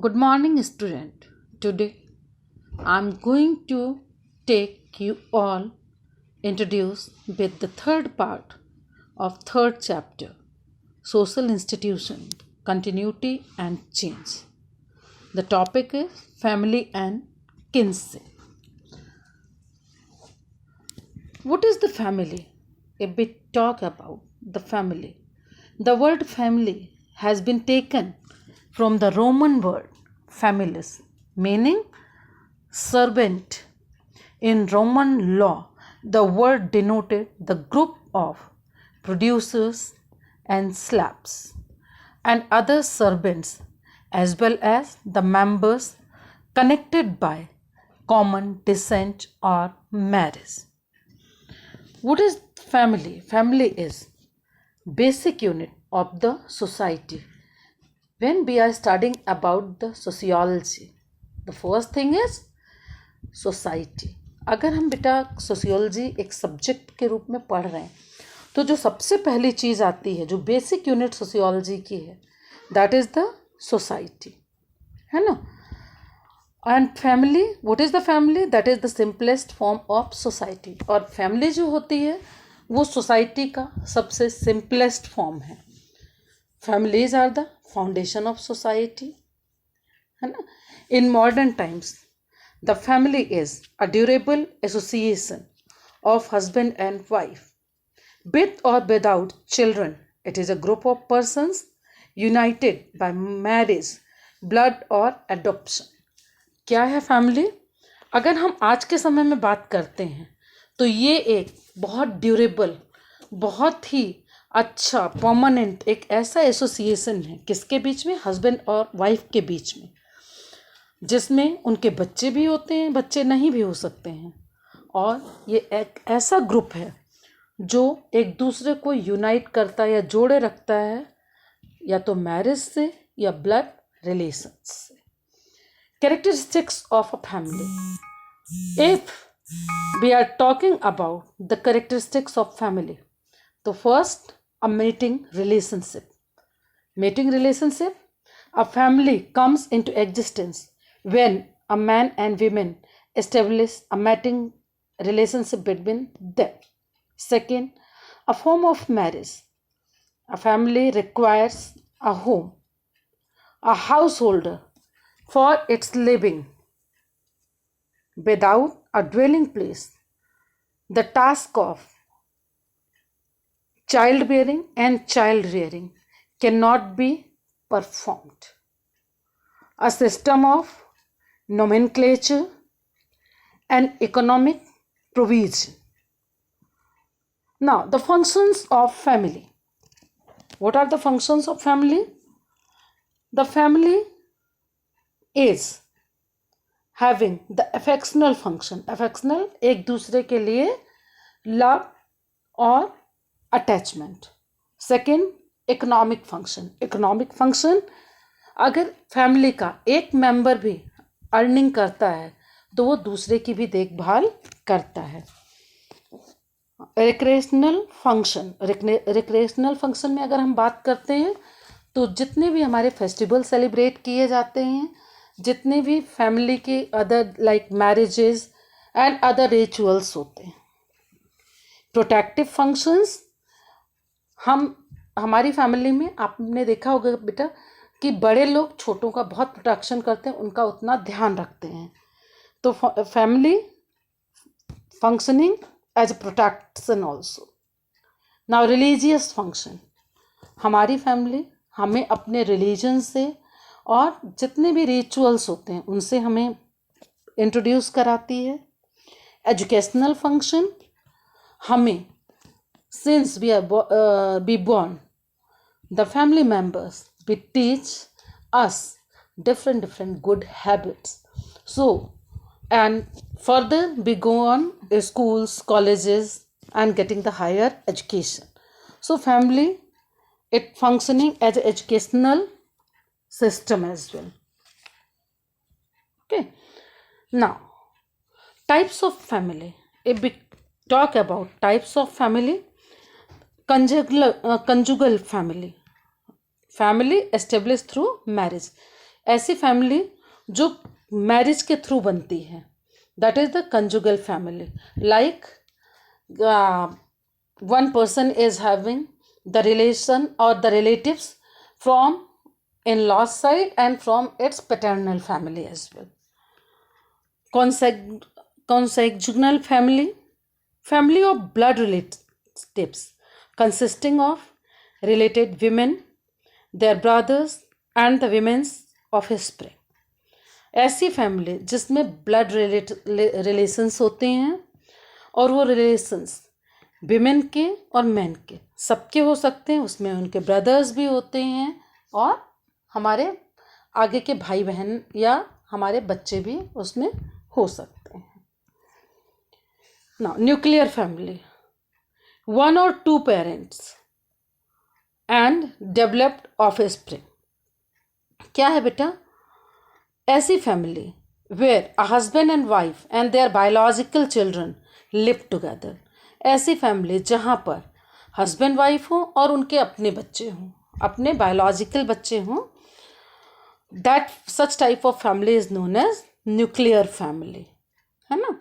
Good morning, student. Today I'm going to take you all introduce with the third part of third chapter, Social Institution, Continuity and Change. The topic is family and kinship. What is the family? If we talk about the family, the word family has been taken from the Roman word familis, meaning servant. In Roman law, the word denoted the group of producers and slaves and other servants, as well as the members connected by common descent or marriage. What is family? Family is basic unit of the society. When we are studying about the sociology, the first thing is society. अगर हम बेटा sociology एक subject के रूप में पढ़ रहे हैं तो जो सबसे पहली चीज़ आती है जो बेसिक यूनिट सोशियोलॉजी की है दैट इज़ द सोसाइटी, है ना. And family, what is the family? That is the simplest form of society. और फैमिली जो होती है वो सोसाइटी का सबसे सिंपलेस्ट फॉर्म है. Families are the foundation of society, है ना. In modern times the family is a durable association of husband and wife. With or without children, it is a group of persons united by marriage, blood or adoption. क्या है family? अगर हम आज के समय में बात करते हैं तो ये एक बहुत ड्यूरेबल, बहुत ही अच्छा, परमानेंट एक ऐसा एसोसिएशन है. किसके बीच में? हस्बैंड और वाइफ के बीच में, जिसमें उनके बच्चे भी होते हैं, बच्चे नहीं भी हो सकते हैं. और ये एक ऐसा ग्रुप है जो एक दूसरे को यूनाइट करता है या जोड़े रखता है, या तो मैरिज से या ब्लड रिलेशन से. Characteristics of a family. If we are talking about the characteristics of family, तो first a meeting relationship. Meeting relationship, a family comes into existence when a man and women establish a mating relationship between them. Second, a form of marriage. A family requires a home, a householder for its living. Without a dwelling place, the task of childbearing and child rearing cannot be performed. A system of nomenclature and economic provision. Now, the functions of family. What are the functions of family? The family is having the affectional function. Affectional, एक दूसरे के लिए love और attachment. Second, economic function. Economic function, अगर family का एक member भी earning करता है तो वो दूसरे की भी देखभाल करता है. Recreational function. रिक्रिएशनल फंक्शन में अगर हम बात करते हैं तो जितने भी हमारे फेस्टिवल सेलिब्रेट किए जाते हैं, जितने भी फैमिली के other like marriages and other rituals होते हैं. प्रोटेक्टिव फंक्शंस, हमारी फैमिली में आपने देखा होगा बेटा कि बड़े लोग छोटों का बहुत प्रोटेक्शन करते हैं, उनका उतना ध्यान रखते हैं. तो family functioning as a protection also. Now religious function. हमारी फैमिली हमें अपने रिलीजन से और जितने भी रिचुअल्स होते हैं उनसे हमें इंट्रोड्यूस कराती है. एजुकेशनल फंक्शन, हमें since we are be born the family members we teach us different good habits. So, and further we go on schools, colleges and getting the higher education. So family, it functioning as an educational system as well. Okay. Now, types of family. If we talk about types of family, conjugal family. Family established through marriage. ऐसी family जो marriage के through बनती है, that is the conjugal family. Like one person is having the relation or the relatives from in-laws side and from its paternal family as well. Consanguineal family, family of blood relatives consisting of related women, their brothers and the women's offspring. ऐसी family जिसमें blood relations होते हैं और वो relations women के और man के सबके हो सकते हैं, उसमें उनके ब्रदर्स भी होते हैं और हमारे आगे के भाई बहन या हमारे बच्चे भी उसमें हो सकते हैं. Now nuclear family, 1 or 2 parents and developed offspring. क्या है बेटा? ऐसी family where a husband and wife and their biological children live together. ऐसी फैमिली जहाँ पर हस्बैंड वाइफ हो और उनके अपने बच्चे हों, अपने बायोलॉजिकल बच्चे हों, that such type of family is known as nuclear family, है ना.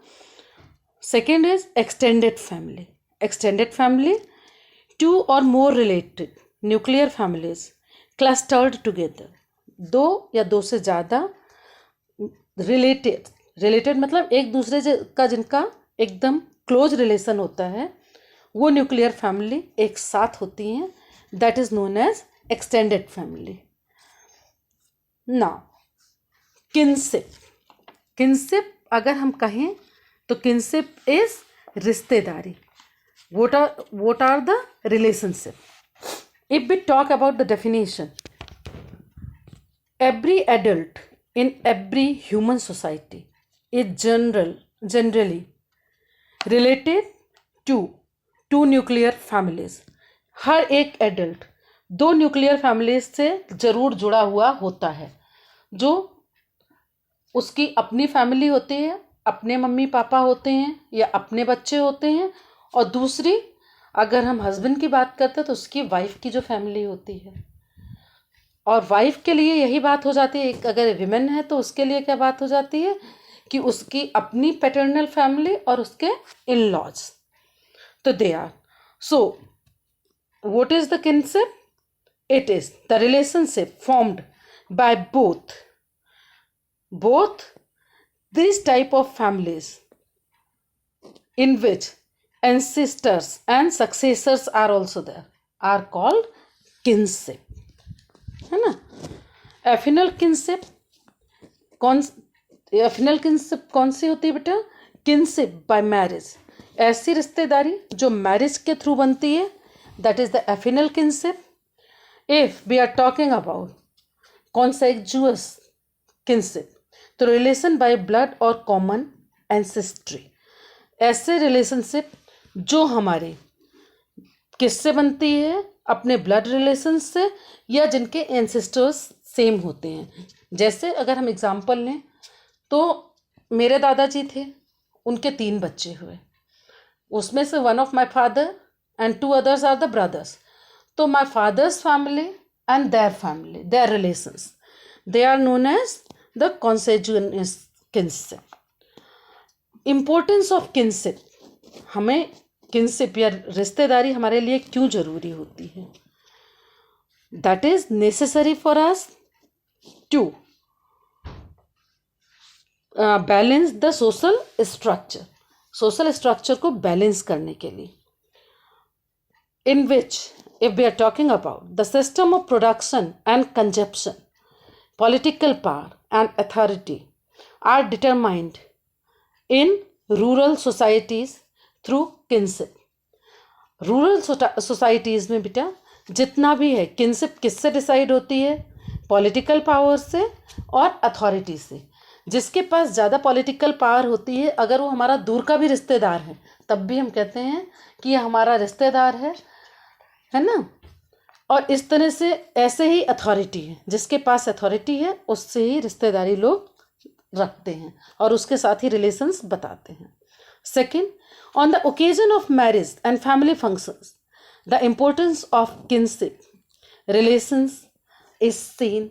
Second is extended family. Extended family, 2 or more related nuclear families clustered together. 2 या 2 से ज़्यादा रिलेटेड मतलब एक दूसरे का जिनका एकदम क्लोज रिलेशन होता है, वो न्यूक्लियर फैमिली एक साथ होती हैं. That is known as extended family. Now kinship. Kinship अगर हम कहें तो किनशिप इज रिश्तेदारी. what are the relationship? If we talk about the definition, every adult in every human society is generally related to 2 nuclear families. हर एक adult 2 nuclear families से ज़रूर जुड़ा हुआ होता है. जो उसकी अपनी फैमिली होती है, अपने मम्मी पापा होते हैं या अपने बच्चे होते हैं, और दूसरी अगर हम हस्बैंड की बात करते हैं तो उसकी वाइफ की जो फैमिली होती है. और वाइफ के लिए यही बात हो जाती है, अगर विमेन है तो उसके लिए क्या बात हो जाती है कि उसकी अपनी पैटर्नल फैमिली और उसके इन लॉज. तो they are. So what is the kinship? It is the relationship formed by both these type of families in which ancestors and successors are also there are called kinship, है ना. एफिनल kinship कौन सी होती है बेटा? Kinship by marriage. ऐसी रिश्तेदारी जो marriage के थ्रू बनती है, that is the affinal kinship. If we are talking about consanguineous kinship, तो रिलेशन बाय ब्लड और कॉमन एंसेस्ट्री. ऐसे रिलेशनशिप जो हमारे किससे बनती है? अपने ब्लड रिलेशन से या जिनके एंसेस्टर्स सेम होते हैं. जैसे अगर हम एग्जांपल लें तो मेरे दादाजी थे, उनके 3 बच्चे हुए, उसमें से 1 of my father and 2 others are the brothers. तो my father's family and their family, their relations, they are known as the consanguineous kinship. Importance of kinship. हमें किनशिप या रिश्तेदारी हमारे लिए क्यों जरूरी होती है? That is necessary for us to balance the social structure. Social structure को बैलेंस करने के लिए, in which if we are talking about the system of production and consumption, political power and authority are determined in rural societies through kinship. Rural societies में बेटा जितना भी है, kinship किससे डिसाइड होती है? पॉलिटिकल पावर से और अथॉरिटी से. जिसके पास ज़्यादा पॉलिटिकल पावर होती है, अगर वो हमारा दूर का भी रिश्तेदार है, तब भी हम कहते हैं कि ये हमारा रिश्तेदार है ना. और इस तरह से ऐसे ही अथॉरिटी है, जिसके पास अथॉरिटी है उससे ही रिश्तेदारी लोग रखते हैं और उसके साथ ही रिलेशंस बताते हैं. Second, on the occasion of marriage and family functions, the importance of kinship relations is seen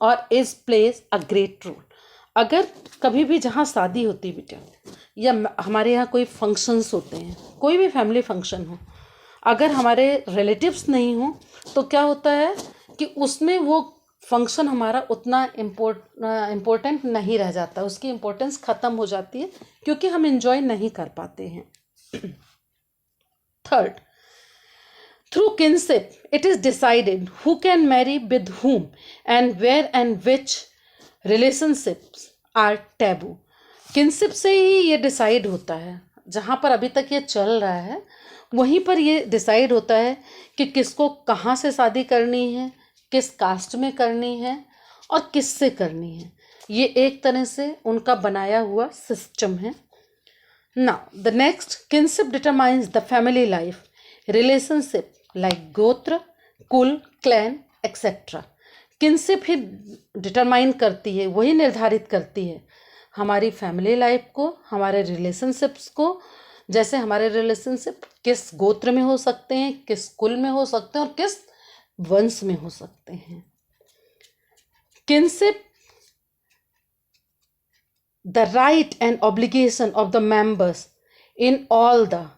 और is plays a great role. अगर कभी भी जहाँ शादी होती है बेटा, या हमारे यहाँ कोई फंक्शंस होते हैं, कोई भी फैमिली फंक्शन हो, अगर हमारे रिलेटिव्स नहीं हो तो क्या होता है कि उसमें वो फंक्शन हमारा उतना इम्पोर्टेंट नहीं रह जाता, उसकी इम्पोर्टेंस ख़त्म हो जाती है क्योंकि हम इंजॉय नहीं कर पाते हैं। Third, through kinship it is decided who can marry with whom and where and which relationships are taboo। Kinship से ही ये डिसाइड होता है, जहाँ पर अभी तक ये चल रहा है वहीं पर ये डिसाइड होता है कि किसको कहाँ से शादी करनी है, किस कास्ट में करनी है और किससे करनी है। ये एक तरह से उनका बनाया हुआ सिस्टम है। Now the next, kinship determines the family life relationship like गोत्र, कुल, क्लैन एक्सेट्रा। किनशिप ही डिटरमाइन करती है, वही निर्धारित करती है हमारी फैमिली लाइफ को, हमारे रिलेशनशिप्स को। जैसे हमारे रिलेशनशिप किस गोत्र में हो सकते हैं, किस कुल में हो सकते हैं और किस वंश में हो सकते हैं। Kinship the right and obligation of the members in all the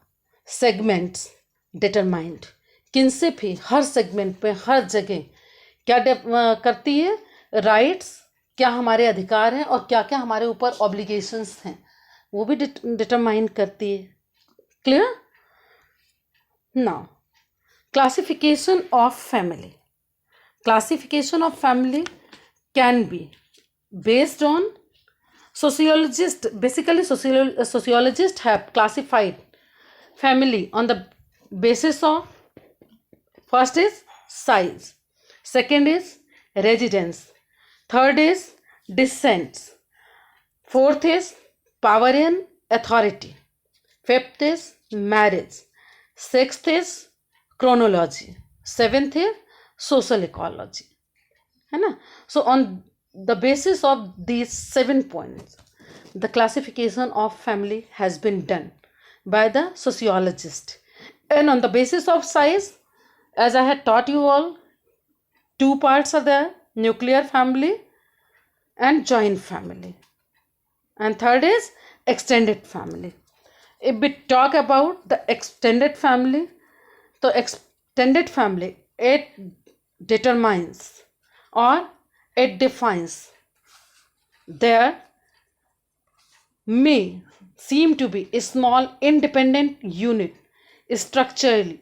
segments determined. Kinship he her segment पे, हर जगह क्या करती है, राइट्स, क्या हमारे अधिकार हैं और क्या क्या हमारे ऊपर ऑब्लिगेशंस हैं, वो भी डिटरमाइन करती है। Clear? Now classification of family. Classification of family can be based on sociologist, basically sociologists have classified family on the basis of, first is size, second is residence, third is descent, fourth is power and authority, fifth is marriage, sixth is chronology, seventh is social ecology, है ना। So on the basis of these 7 points, the classification of family has been done by the sociologist. And on the basis of size, as I had taught you all, 2 parts are there: nuclear family and joint family, and third is extended family. If we talk about the extended family, so extended family, it determines or it defines there may seem to be a small independent unit structurally,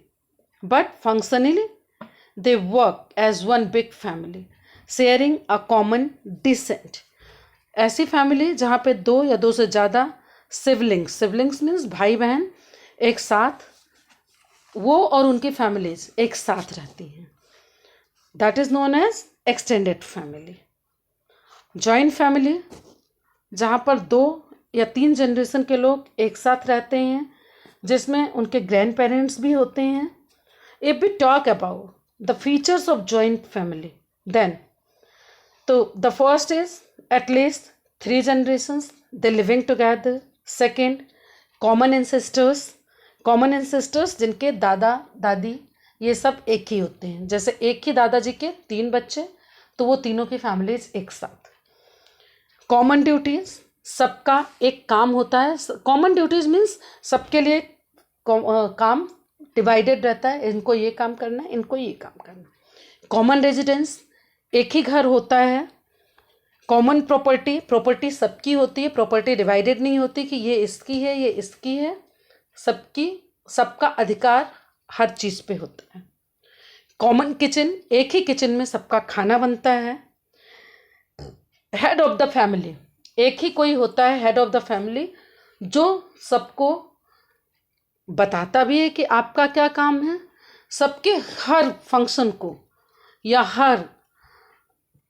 but functionally they work as one big family sharing a common descent। ऐसी family जहाँ पे 2 या 2 से ज़्यादा siblings means भाई बहन एक साथ, वो और उनकी फैमिलीज एक साथ रहती हैं, that is known as extended family. Joint family जहाँ पर 2 या 3 जनरेशन के लोग एक साथ रहते हैं, जिसमें उनके ग्रैंड पेरेंट्स भी होते हैं। If we talk about the features of joint family, then तो the first is at least 3 generations they living together. Second, common ancestors जिनके दादा दादी ये सब एक ही होते हैं। जैसे एक ही दादाजी के 3 बच्चे, तो वो तीनों की फैमिलीज एक साथ। कॉमन ड्यूटीज, सबका एक काम होता है। कॉमन ड्यूटीज मीन्स सबके लिए काम डिवाइडेड रहता है, इनको ये काम करना है, इनको ये काम करना है। कॉमन रेजिडेंस, एक ही घर होता है। कॉमन प्रॉपर्टी सबकी होती है, प्रॉपर्टी डिवाइडेड नहीं होती कि ये इसकी है ये इसकी है, सबका अधिकार हर चीज़ पे होता है। कॉमन किचन, एक ही किचन में सबका खाना बनता है। हेड ऑफ द फैमिली, एक ही कोई होता है हेड ऑफ द फैमिली, जो सबको बताता भी है कि आपका क्या काम है। सबके हर फंक्शन को या हर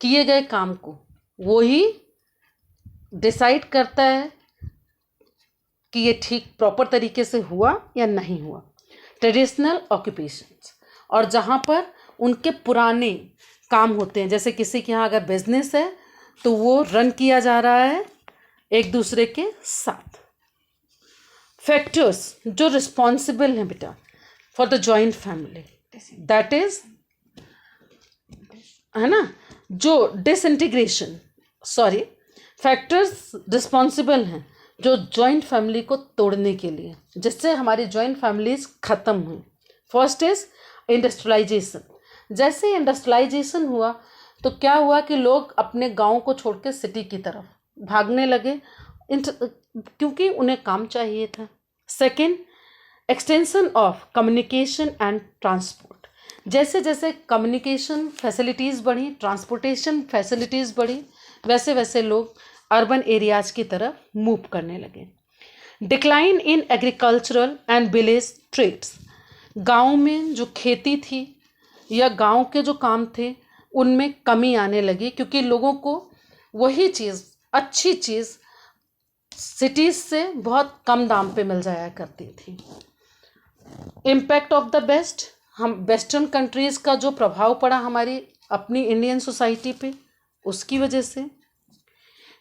किए गए काम को वो ही डिसाइड करता है कि ये ठीक प्रॉपर तरीके से हुआ या नहीं हुआ। ट्रेडिशनल ऑक्यूपेशंस, और जहाँ पर उनके पुराने काम होते हैं, जैसे किसी के यहाँ अगर बिजनेस है तो वो रन किया जा रहा है एक दूसरे के साथ। फैक्टर्स जो रिस्पॉन्सिबल हैं बेटा for the joint family, that is, है ना, जो डिसइंटीग्रेशन फैक्टर्स रिस्पॉन्सिबल हैं जो जॉइंट फैमिली को तोड़ने के लिए, जिससे हमारी जॉइंट फैमिलीज ख़त्म हुई। First is industrialisation. जैसे इंडस्ट्रियलाइजेशन हुआ तो क्या हुआ कि लोग अपने गांव को छोड़ के सिटी की तरफ भागने लगे, क्योंकि उन्हें काम चाहिए था। Second, extension of communication and transport. जैसे जैसे कम्युनिकेशन फैसिलिटीज़ बढ़ी, ट्रांसपोर्टेशन फैसिलिटीज़ बढ़ी, वैसे वैसे लोग अर्बन एरियाज की तरफ मूव करने लगे। Decline in agricultural and village trades. गांव में जो खेती थी या गांव के जो काम थे उनमें कमी आने लगी, क्योंकि लोगों को वही चीज़, अच्छी चीज़ सिटीज़ से बहुत कम दाम पे मिल जाया करती थी। Impact of the West. हम वेस्टर्न कंट्रीज़ का जो प्रभाव पड़ा हमारी अपनी इंडियन सोसाइटी पे, उसकी वजह से।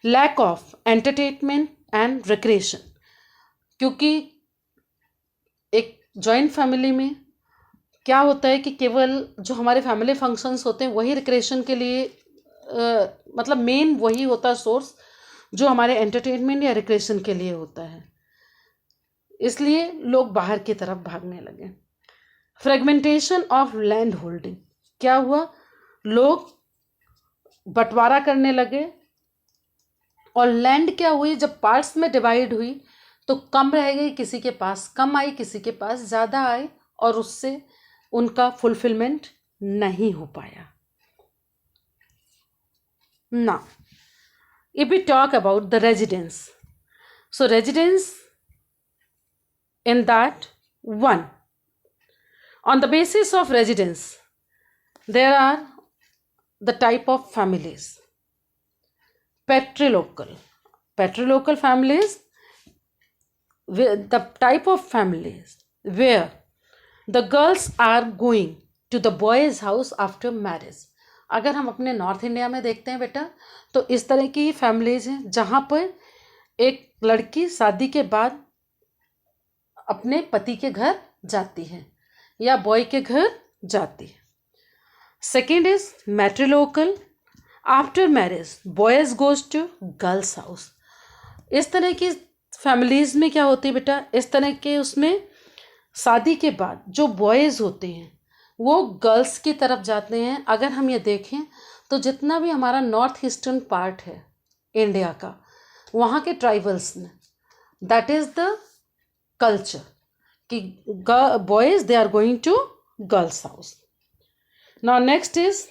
Lack of entertainment and recreation. क्योंकि एक जॉइंट फैमिली में क्या होता है कि केवल जो हमारे फैमिली फंक्शंस होते हैं वही रिक्रिएशन के लिए मतलब मेन वही होता है सोर्स जो हमारे एंटरटेनमेंट या रिक्रिएशन के लिए होता है, इसलिए लोग बाहर की तरफ भागने लगे। Fragmentation of land holding. क्या हुआ, लोग बंटवारा करने लगे और लैंड क्या हुई, जब पार्ट्स में डिवाइड हुई तो कम रह गई, किसी के पास कम आई, किसी के पास ज़्यादा आई, और उससे उनका फुलफिलमेंट नहीं हो पाया। Now, if we talk about the residence, so residence in that one, on the basis of residence, there are the type of families. Patrilocal families, the type of families where the girls are going to the boys' house after marriage. अगर हम अपने north India में देखते हैं बेटा, तो इस तरह की फैमिलीज हैं जहाँ पर एक लड़की शादी के बाद अपने पति के घर जाती है या बॉय के घर जाती है। Second is matrilocal. After marriage boys goes to girls house. इस तरह की फैमिलीज में क्या होती है बेटा, इस तरह के उसमें शादी के बाद जो बॉयज़ होते हैं वो गर्ल्स की तरफ जाते हैं। अगर हम ये देखें तो जितना भी हमारा नॉर्थ ईस्टर्न पार्ट है इंडिया का, वहाँ के ट्राइबल्स में दैट इज़ द कल्चर कि boys they are going to girls house. Now next is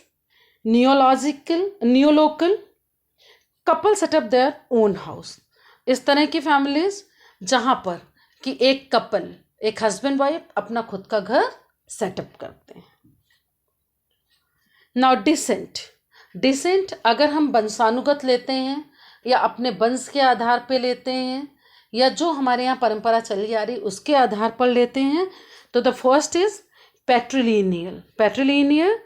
neolocal. Couple setup their own house. इस तरह की फैमिलीज जहाँ पर कि एक कपल, एक हस्बैंड वाइफ अपना खुद का घर सेटअप करते हैं। नाउ डिसेंट अगर हम वंशानुगत लेते हैं या अपने वंश के आधार पे लेते हैं या जो हमारे यहाँ परंपरा चली आ रही उसके आधार पर लेते हैं, तो the first is patrilineal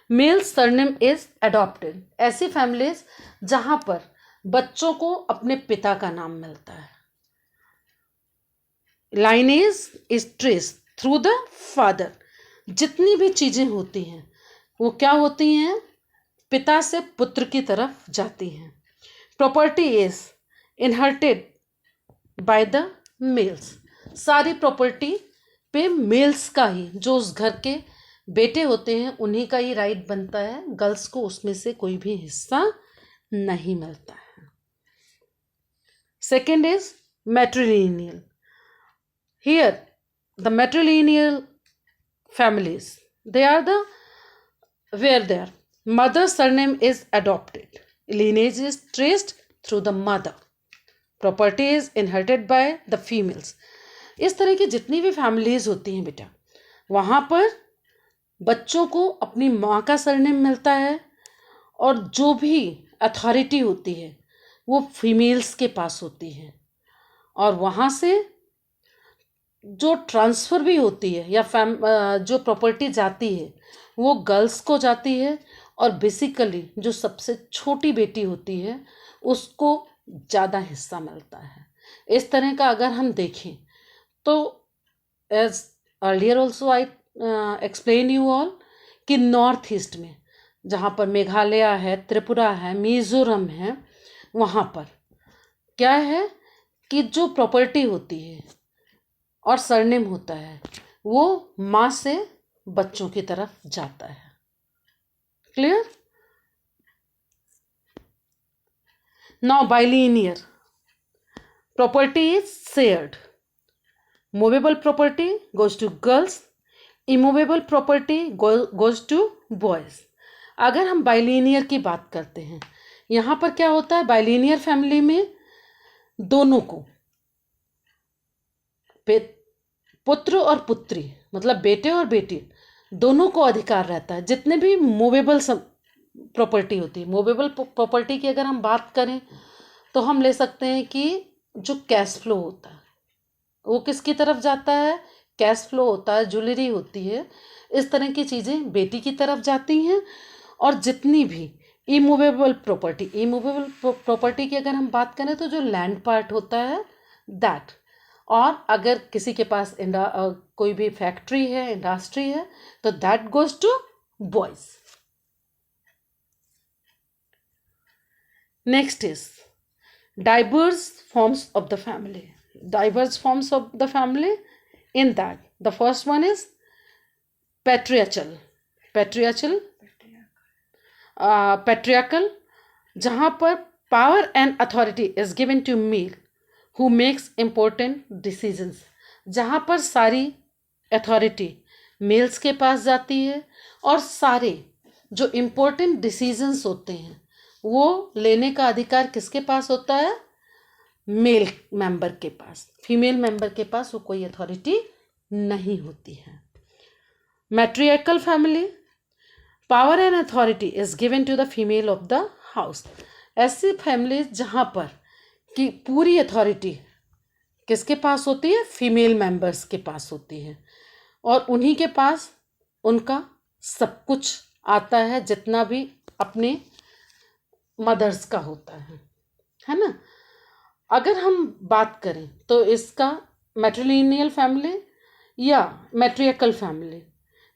male surname is adopted. ऐसी फैमिलीज जहाँ पर बच्चों को अपने पिता का नाम मिलता है। Lineage is trace through the father. जितनी भी चीज़ें होती हैं वो क्या होती हैं, पिता से पुत्र की तरफ जाती हैं। Property is इनहर्टेड by the mails. सारी प्रॉपर्टी पे मेल्स का ही, जो उस घर के बेटे होते हैं उन्हीं का ही राइट बनता है, गर्ल्स को उसमें से कोई भी हिस्सा नहीं मिलता है। Second is matrilineal. Here, the matrilineal families, they are where their mother's surname is adopted. Lineage is traced through the mother. Property is inherited by the females. इस तरह की जितनी भी फैमिलीज होती हैं बेटा, वहाँ पर बच्चों को अपनी माँ का सरनेम मिलता है और जो भी अथॉरिटी होती है वो फीमेल्स के पास होती है, और वहाँ से जो ट्रांसफ़र भी होती है या जो प्रॉपर्टी जाती है वो गर्ल्स को जाती है, और बेसिकली जो सबसे छोटी बेटी होती है उसको ज़्यादा हिस्सा मिलता है। इस तरह का अगर हम देखें तो as earlier also I explain you all कि नॉर्थ ईस्ट में जहाँ पर मेघालय है, त्रिपुरा है, मिजोरम है, वहाँ पर क्या है कि जो प्रॉपर्टी होती है और सरनेम होता है वो माँ से बच्चों की तरफ जाता है। Clear? Now bilinear property is shared. Movable property goes to girls, immovable property goes to boys. अगर हम बाइलिनियर की बात करते हैं, यहाँ पर क्या होता है, बाइलिनियर फैमिली में दोनों को, पुत्र और पुत्री मतलब बेटे और बेटी, दोनों को अधिकार रहता है। जितने भी मूवेबल प्रॉपर्टी होती है, मूवेबल प्रॉपर्टी की अगर हम बात करें तो हम ले सकते हैं कि जो कैश फ्लो होता है वो किसकी तरफ जाता है, कैश फ्लो होता है, ज्वेलरी होती है, इस तरह की चीज़ें बेटी की तरफ जाती हैं। और जितनी भी इमूवेबल प्रॉपर्टी की अगर हम बात करें तो जो लैंड पार्ट होता है दैट, और अगर किसी के पास कोई भी फैक्ट्री है, इंडस्ट्री है, तो that goes to boys. Next is diverse forms of the family. Diverse forms of the family, in that the first one is patriarchal. Patriarchal, जहाँ पर power and authority is given to male who makes important decisions. जहाँ पर सारी authority mails के पास जाती है और सारे जो important decisions होते हैं वो लेने का अधिकार किसके पास होता है, मेल मेंबर के पास। फीमेल मेंबर के पास वो कोई अथॉरिटी नहीं होती है। Matriarchal family, power and authority is given to the female of the house. ऐसी फैमिली जहाँ पर कि पूरी अथॉरिटी किसके पास होती है, फीमेल मेंबर्स के पास होती है और उन्हीं के पास उनका सब कुछ आता है जितना भी अपने मदर्स का होता है ना। अगर हम बात करें तो इसका मैट्रिलिनियल फैमिली या matriarchal family,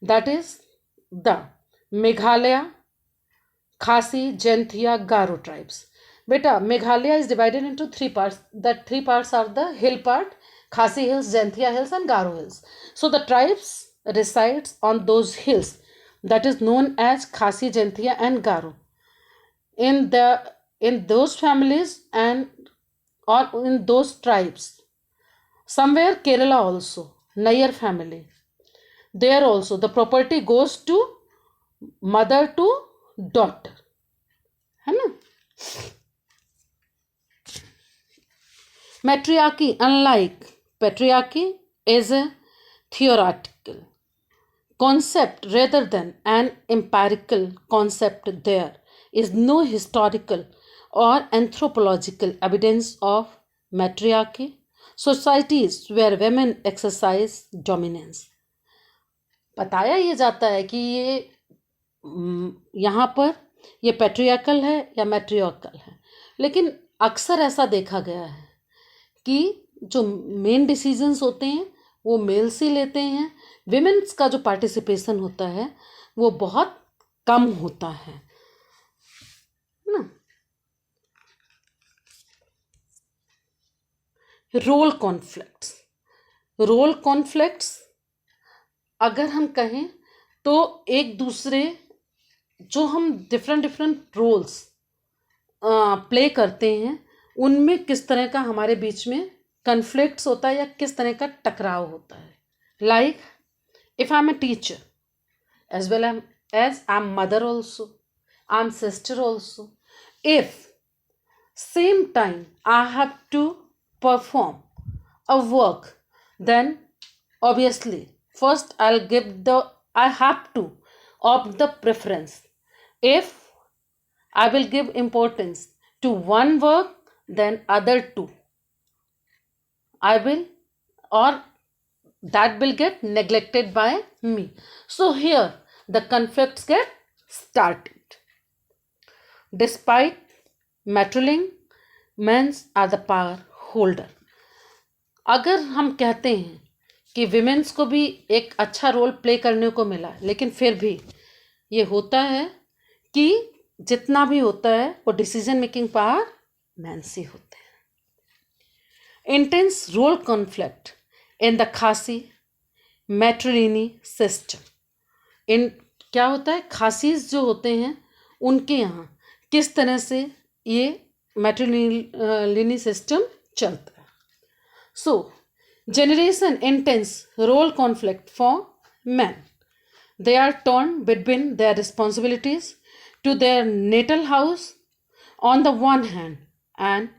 that is the Meghalaya, Khasi, Jaintia, Garo tribes. बेटा Meghalaya is divided into 3 parts. That 3 parts are the hill part, Khasi hills, Jaintia hills and Garo hills. So the tribes resides on those hills that is known as Khasi, Jaintia and Garo. In those families and or in those tribes, somewhere Kerala also, Nair family, there also the property goes to mother to daughter, है ना। Matriarchy, unlike patriarchy, is a theoretical concept rather than an empirical concept. There is no historical or anthropological evidence of matriarchy societies where women exercise dominance. बताया ये जाता है कि ये यहाँ पर ये पैट्रियार्कल है या मैट्रियार्कल है, लेकिन अक्सर ऐसा देखा गया है कि जो मेन डिसीजंस होते हैं वो मेल्स ही लेते हैं, विमेन्स का जो पार्टिसिपेशन होता है वो बहुत कम होता है ना। रोल कॉन्फ्लिक्ट्स अगर हम कहें तो एक दूसरे जो हम डिफरेंट रोल्स प्ले करते हैं उनमें किस तरह का हमारे बीच में कन्फ्लिक्ट्स होता है या किस तरह का टकराव होता है। Like if I'm a teacher, as well as I'm mother also, I'm sister also, if same time I have to perform a work, then obviously first I have to opt the preference. If I will give importance to one work, then other two I will, or that will get neglected by me. So here the conflicts get started. Despite matriling, men are the power holder. अगर हम कहते हैं कि women's को भी एक अच्छा role play करने को मिला, लेकिन फिर भी ये होता है कि जितना भी होता है वो डिसीजन मेकिंग पावर मैन से होते हैं। Intense role conflict in the Khasi matriliny system. इन क्या होता है, खासीज जो होते हैं उनके यहाँ किस तरह से ये मैट्रिलिनी सिस्टम चलता है। सो generation intense role conflict for men. They are torn between their responsibilities to their natal house on the one hand and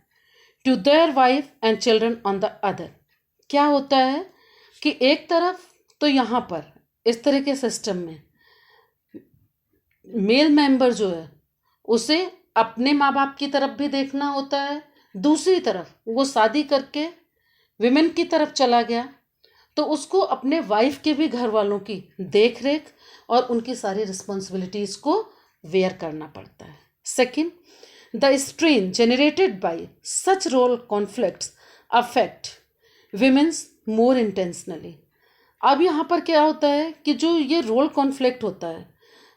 to their wife and children on the other. क्या होता है कि एक तरफ तो यहाँ पर इस तरह के सिस्टम में मेल मेंबर जो है उसे अपने माँ बाप की तरफ भी देखना होता है, दूसरी तरफ वो शादी करके विमेन की तरफ चला गया तो उसको अपने वाइफ के भी घर वालों की देख रेख और उनकी सारी रिस्पॉन्सिबिलिटीज़ को वेयर करना पड़ता है। Second, the strain generated by such role conflicts affect women's more intentionally. अब यहाँ पर क्या होता है कि जो ये रोल कॉन्फ्लिक्ट होता है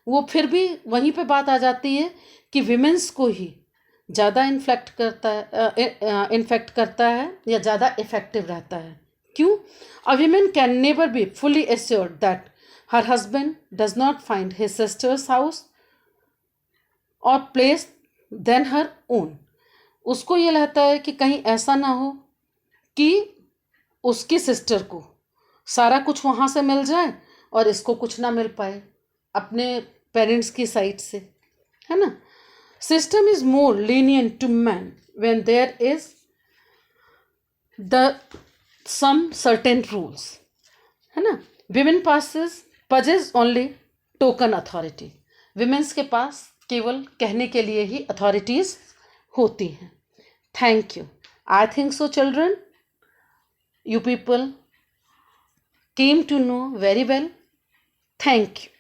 वो फिर भी वहीं पे बात आ जाती है कि विमेन्स को ही ज़्यादा इन्फेक्ट करता है या ज़्यादा इफेक्टिव रहता है। क्यों? अ women can never be fully assured that her husband does not find his sisters house और प्लेस देन हर ओन। उसको ये रहता है कि कहीं ऐसा ना हो कि उसकी सिस्टर को सारा कुछ वहाँ से मिल जाए और इसको कुछ ना मिल पाए अपने पेरेंट्स की साइड से, है ना। System is more lenient to men when there is some certain rules, है ना। Women possess only token authority. Women's के पास केवल कहने के लिए ही authorities होती हैं। Thank you. I think so, children. You people came to know very well. Thank you.